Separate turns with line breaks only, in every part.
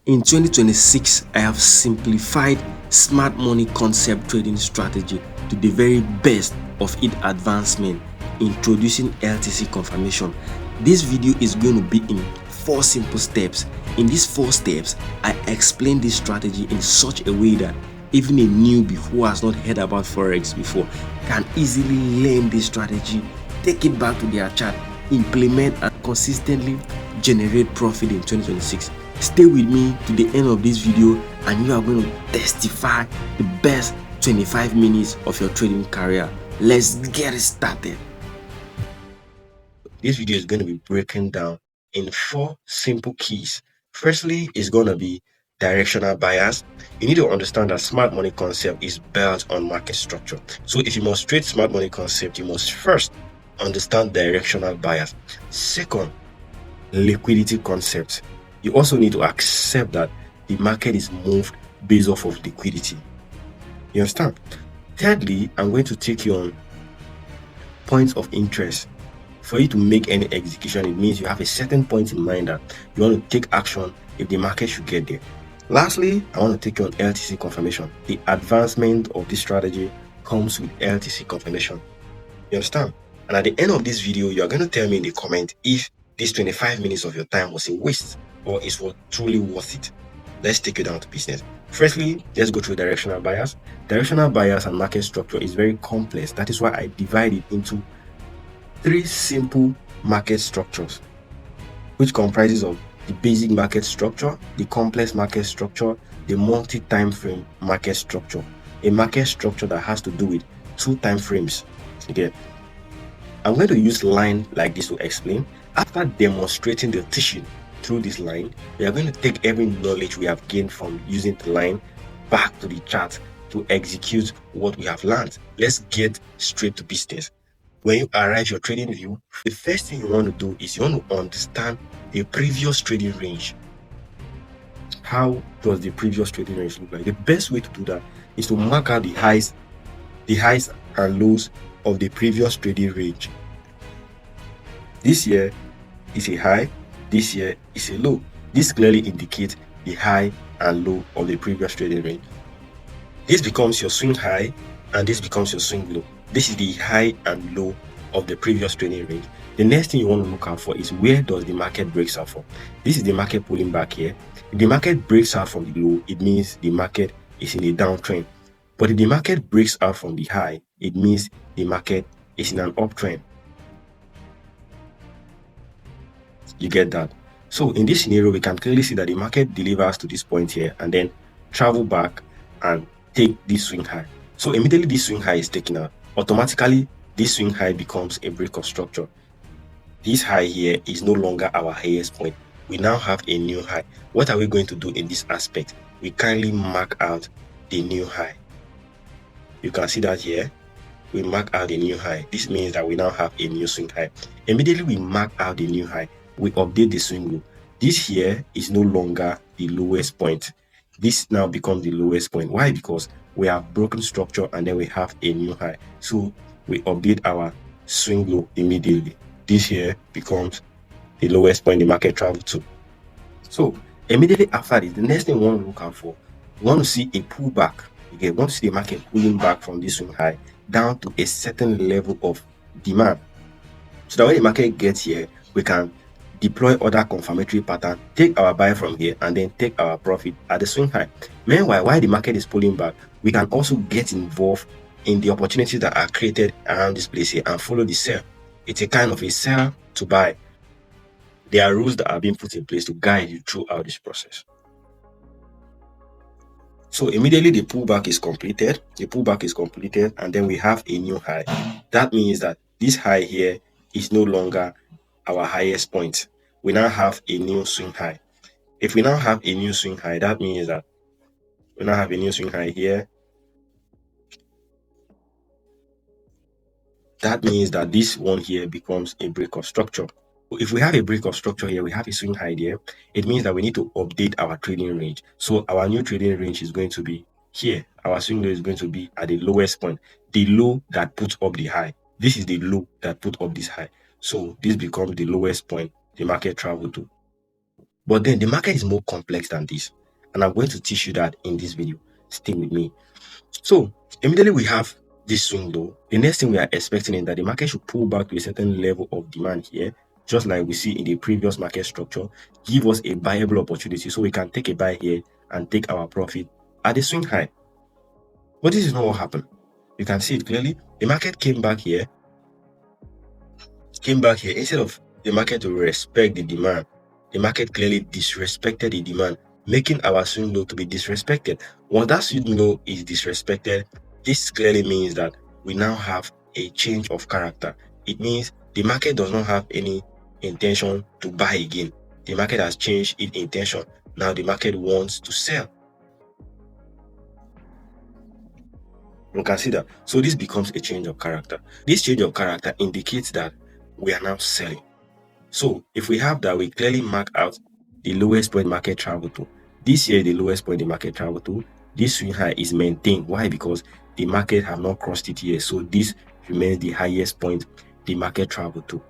In 2026, I have simplified smart money concept trading strategy to the very best of its advancement, introducing LTC confirmation. This video is going to be in 4 simple steps. In these 4 steps, I explain this strategy in such a way that even a newbie who has not heard about Forex before can easily learn this strategy, take it back to their chart, implement and consistently generate profit in 2026. Stay with me to the end of this video and you are going to testify the best 25 minutes of your trading career. Let's get it started. This video is going to be broken down in 4 simple keys. Firstly, it's going to be directional bias. You need to understand that smart money concept is built on market structure. So if you must trade smart money concept, you must first understand directional bias. Second, liquidity concepts. You also need to accept that the market is moved based off of liquidity. You understand? Thirdly, I'm going to take you on points of interest. For you to make any execution, it means you have a certain point in mind that you want to take action if the market should get there. Lastly, I want to take you on LTC confirmation. The advancement of this strategy comes with LTC confirmation. You understand? And at the end of this video, you are going to tell me in the comment if this 25 minutes of your time was a waste or is truly worth it. Let's take you down to business. Firstly, let's go through directional bias. Directional bias and market structure is very complex. That is why I divide it into 3 simple market structures, which comprises of the basic market structure, the complex market structure, the multi-time frame market structure. A market structure that has to do with 2 time frames. Again, I'm going to use line like this to explain. After demonstrating the teaching through this line, we are going to take every knowledge we have gained from using the line back to the chart to execute what we have learned. Let's get straight to business. When you arrive your trading view, the first thing you want to do is you want to understand the previous trading range. How does the previous trading range look like? The best way to do that is to mark out the highs and lows of the previous trading range. This year is a high, this year is a low. This clearly indicates the high and low of the previous trading range. This becomes your swing high and this becomes your swing low. This is the high and low of the previous trading range. The next thing you want to look out for is where does the market breaks out from. This is the market pulling back here. If the market breaks out from the low, it means the market is in a downtrend. But if the market breaks out from the high, it means the market is in an uptrend. You get that? So in this scenario, we can clearly see that the market delivers to this point here and then travel back and take this swing high. So immediately this swing high is taken out. Automatically, this swing high becomes a break of structure. This high here is no longer our highest point. We now have a new high. What are we going to do in this aspect? We kindly mark out the new high. You can see that here. We mark out the new high. This means that we now have a new swing high. Immediately we mark out the new high, we update the swing low. This here is no longer the lowest point. This now becomes the lowest point. Why? Because we have broken structure and then we have a new high. So we update our swing low immediately. This here becomes the lowest point the market traveled to. So immediately after this, the next thing we want to look out for, we want to see a pullback. Okay, we want to see the market pulling back from this swing high down to a certain level of demand. So that when the market gets here, we can deploy other confirmatory pattern, take our buy from here, and then take our profit at the swing high. Meanwhile, while the market is pulling back, we can also get involved in the opportunities that are created around this place here and follow the sell. It's a kind of a sell to buy. There are rules that are being put in place to guide you throughout this process. So immediately the pullback is completed. And then we have a new high. That means that this high here is no longer our highest point. We now have a new swing high. If we now have a new swing high, that means that we now have a new swing high here. That means that this one here becomes a break of structure. If we have a break of structure here, we have a swing high there. It means that we need to update our trading range. So our new trading range is going to be here. Our swing low is going to be at the lowest point, the low that puts up the high. This is the low that put up this high. So this becomes the lowest point the market traveled to. But then the market is more complex than this. And I'm going to teach you that in this video. Stay with me. So immediately we have this swing low. The next thing we are expecting is that the market should pull back to a certain level of demand here, just like we see in the previous market structure, give us a buyable opportunity so we can take a buy here and take our profit at the swing high. But this is not what happened. You can see it clearly. The market came back here. Instead of the market to respect the demand, the market clearly disrespected the demand, making our swing low to be disrespected. Once that swing low is disrespected, this clearly means that we now have a change of character. It means the market does not have any intention to buy again. The market has changed its intention. Now the market wants to sell. You can see that. So this becomes a change of character. This change of character indicates that we are now selling. So if we have that, we clearly mark out the lowest point market travel to. This year, the lowest point the market travel to. This swing high is maintained. Why? Because the market have not crossed it yet. So this remains the highest point the market travel to.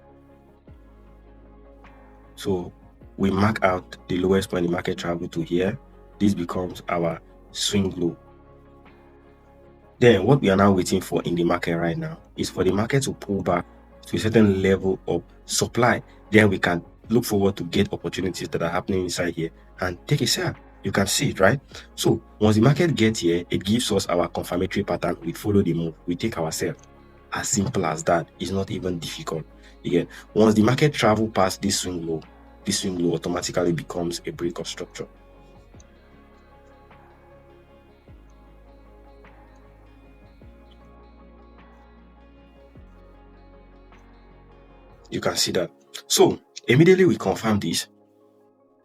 So we mark out the lowest point the market travel to here. This becomes our swing low. Then what we are now waiting for in the market right now is for the market to pull back to a certain level of supply. Then we can look forward to get opportunities that are happening inside here and take a sell. You can see it, right? So once the market gets here, it gives us our confirmatory pattern. We follow the move, we take our sell. As simple as that. It's not even difficult. Again, once the market travel past this swing low automatically becomes a break of structure. You can see that. So immediately we confirm this,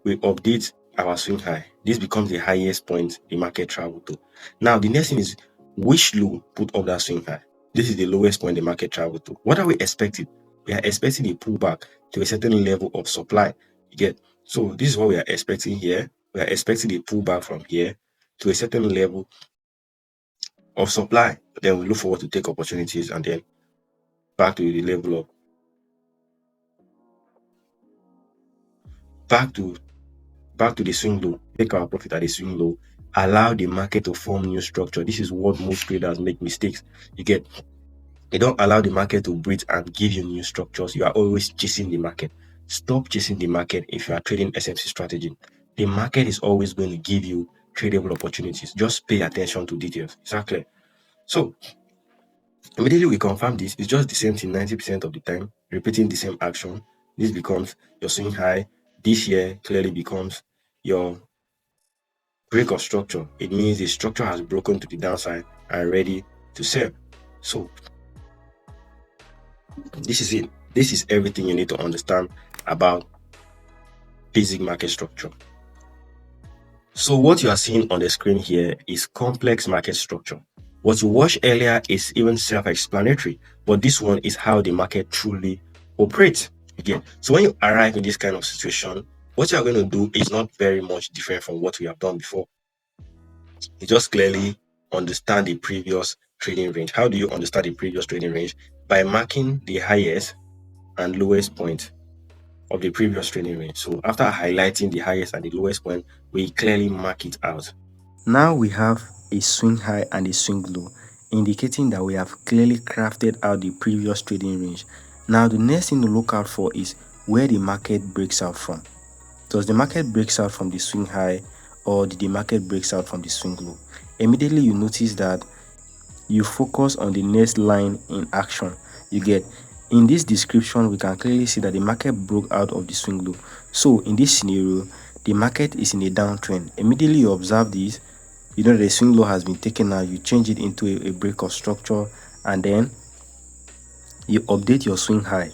we update our swing high. This becomes the highest point the market traveled to. Now the next thing is which low put up that swing high. This is the lowest point the market traveled to. What are we expecting? We are expecting a pullback to a certain level of supply. You get? So this is what we are expecting here. We are expecting a pullback from here to a certain level of supply. Then we look forward to take opportunities and then back to the level of back to the swing low, take our profit at the swing low, allow the market to form new structure. This is what most traders make mistakes. You get, they don't allow the market to breathe and give you new structures. You are always chasing the market. Stop chasing the market if you are trading SMC strategy. The market is always going to give you tradable opportunities. Just pay attention to details. Exactly. So immediately we confirm this. It's just the same thing 90% of the time, repeating the same action. This becomes your swing high. This here clearly becomes your break of structure. It means the structure has broken to the downside and ready to sell. So this is it. This is everything you need to understand about basic market structure. So what you are seeing on the screen here is complex market structure. What you watched earlier is even self-explanatory, but this one is how the market truly operates. Again, so when you arrive in this kind of situation, what you are going to do is not very much different from what we have done before. You just clearly understand the previous trading range. How do you understand the previous trading range? By marking the highest and lowest point of the previous trading range. So after highlighting the highest and the lowest point, we clearly mark it out. Now we have a swing high and a swing low, indicating that we have clearly crafted out the previous trading range. Now the next thing to look out for is where the market breaks out from. Does the market breaks out from the swing high, or did the market breaks out from the swing low? Immediately you notice that you focus on the next line in action. You get, in this description we can clearly see that the market broke out of the swing low. So in this scenario, the market is in a downtrend. Immediately you observe this, you know the swing low has been taken out, you change it into a break of structure, and then you update your swing high.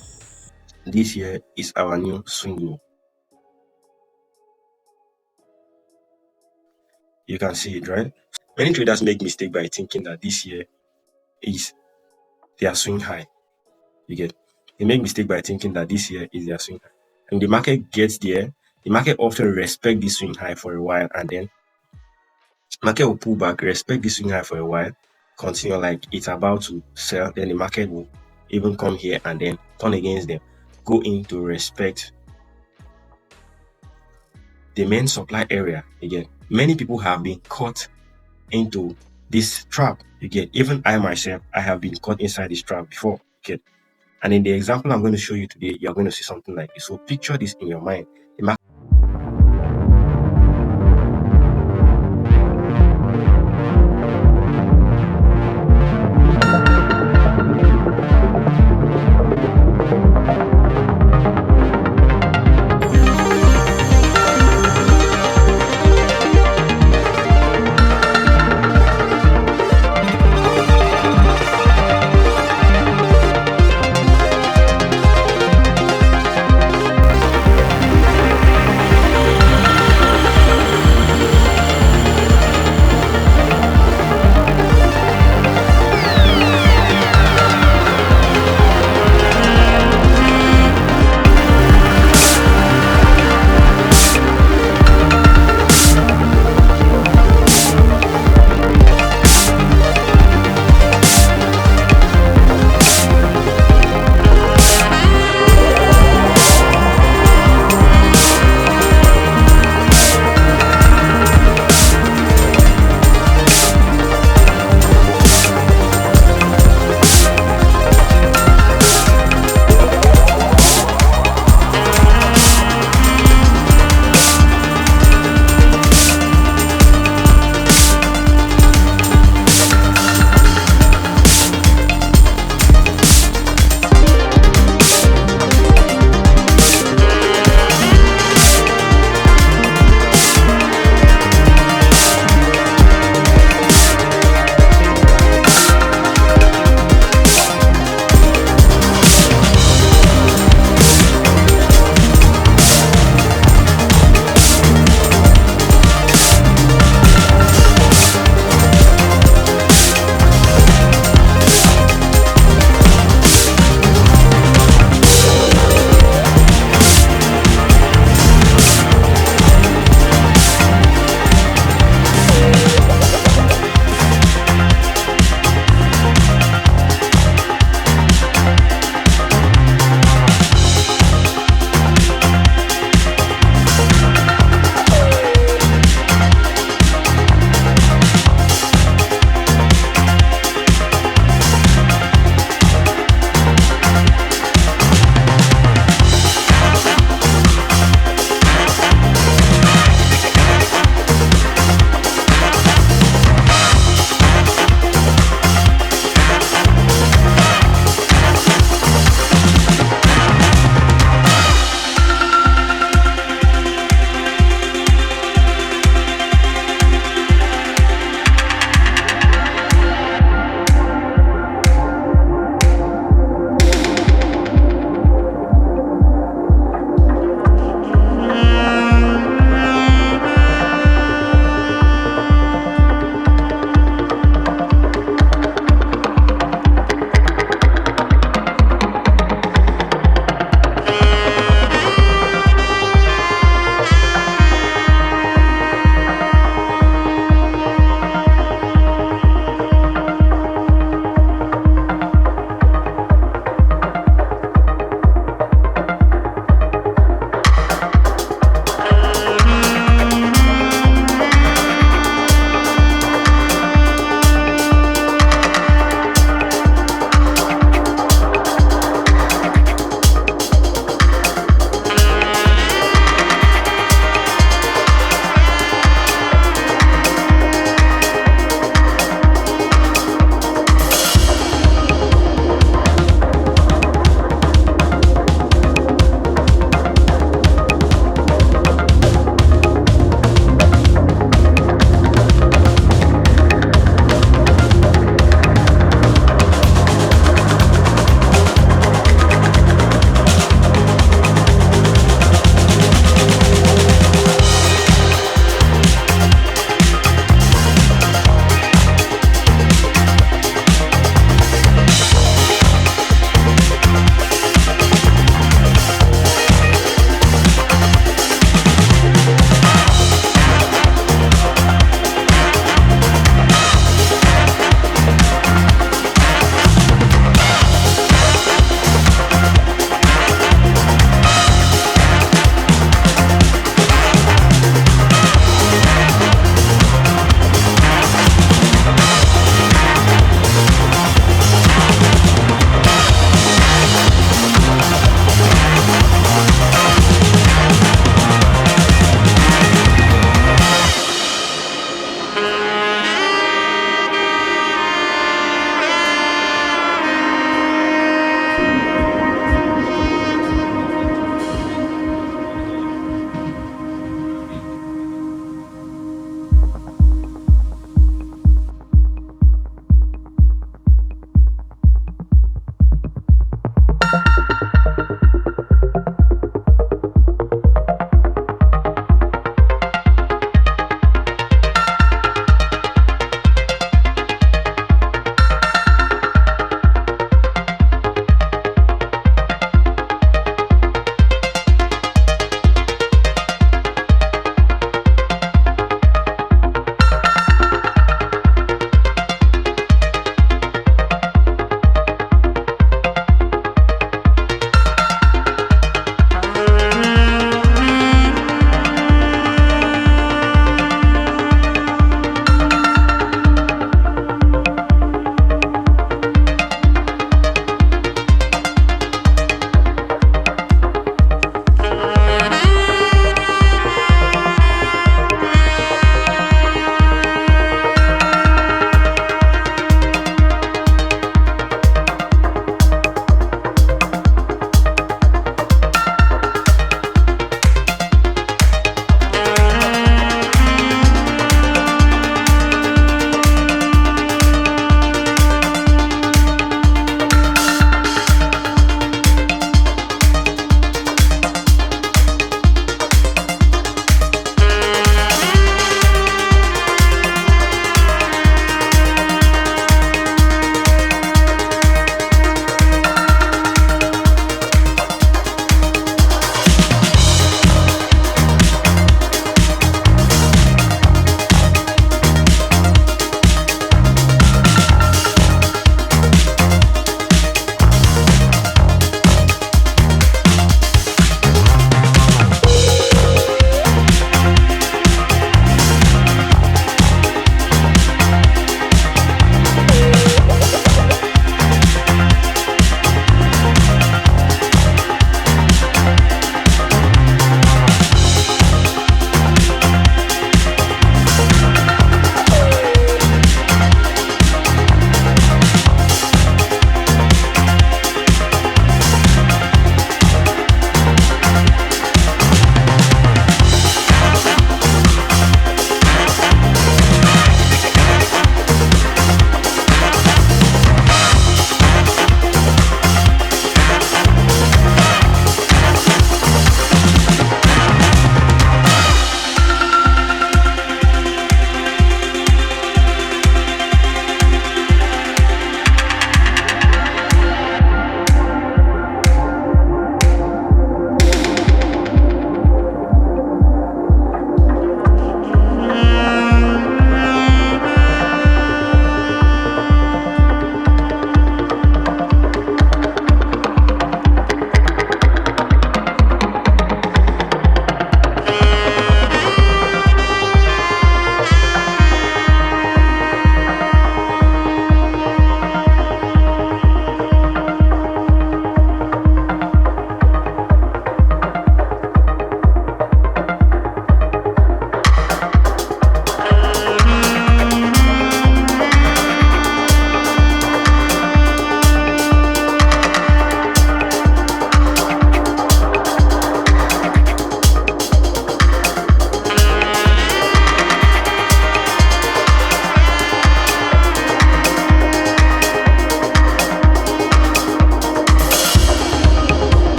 This here is our new swing low. You can see it, right? Many traders make mistake by thinking that this here is their swing high. You get, they make mistake by thinking that this here is their swing high. And the market gets there, the market often respect this swing high for a while, and then market will pull back, respect this swing high for a while, continue like it's about to sell, then the market will even come here and then turn against them, go in to respect demand supply area. Again, many people have been caught into this trap. You get, even I myself, I have been caught inside this trap before. Okay. And in the example I'm going to show you today, you're going to see something like this. So picture this in your mind.